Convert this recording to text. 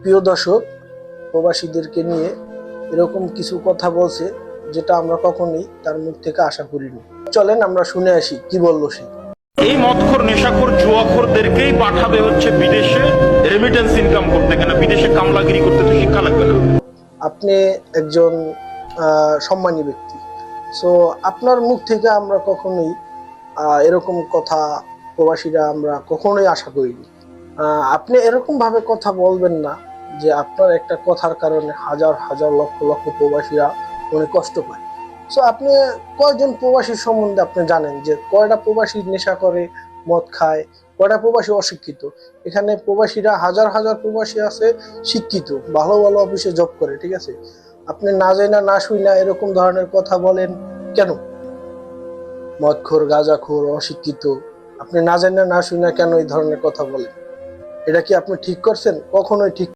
প্রিয় দর্শক, প্রবাসীদেরকে নিয়ে এরকম কিছু কথা বলছে যেটা আমরা কখনোই তার মুখ থেকে আশা করিনি। চলেন আমরা শুনে আসি কি বললো সে। এই মদখোর নেশাখোর জুয়াখোরদেরকেই পাঠাবে হচ্ছে বিদেশে রেমিটেন্স ইনকাম করতে, কেন বিদেশে কামলাগিরি করতে তো শিক্ষা লাগবে না। আপনি একজন সম্মানী ব্যক্তি, সো আপনার মুখ থেকে আমরা কখনোই এরকম কথা প্রবাসীরা আমরা কখনোই আশা করিনি। আপনি এরকম ভাবে কথা বলবেন না যে আপনার একটা কথার কারণে হাজার হাজার লক্ষ লক্ষ প্রবাসীরা অনেক কষ্ট পায়। সো আপনি কয়জন প্রবাসীর সম্বন্ধে আপনি জানেন যে কয়টা প্রবাসী নেশা করে, মদ খায়, কয়টা প্রবাসী অশিক্ষিত? এখানে প্রবাসীরা হাজার হাজার প্রবাসী আছে শিক্ষিত, ভালো ভালো অফিসে জব করে, ঠিক আছে? আপনি না যাই না শুই না এরকম ধরনের কথা বলেন কেন? মদখোর, গাঁজাখোর, অশিক্ষিত, আপনি না জানি না শুই না কেন এই ধরনের কথা বলেন? এটা কি আপনি ঠিক করছেন? কখনোই ঠিক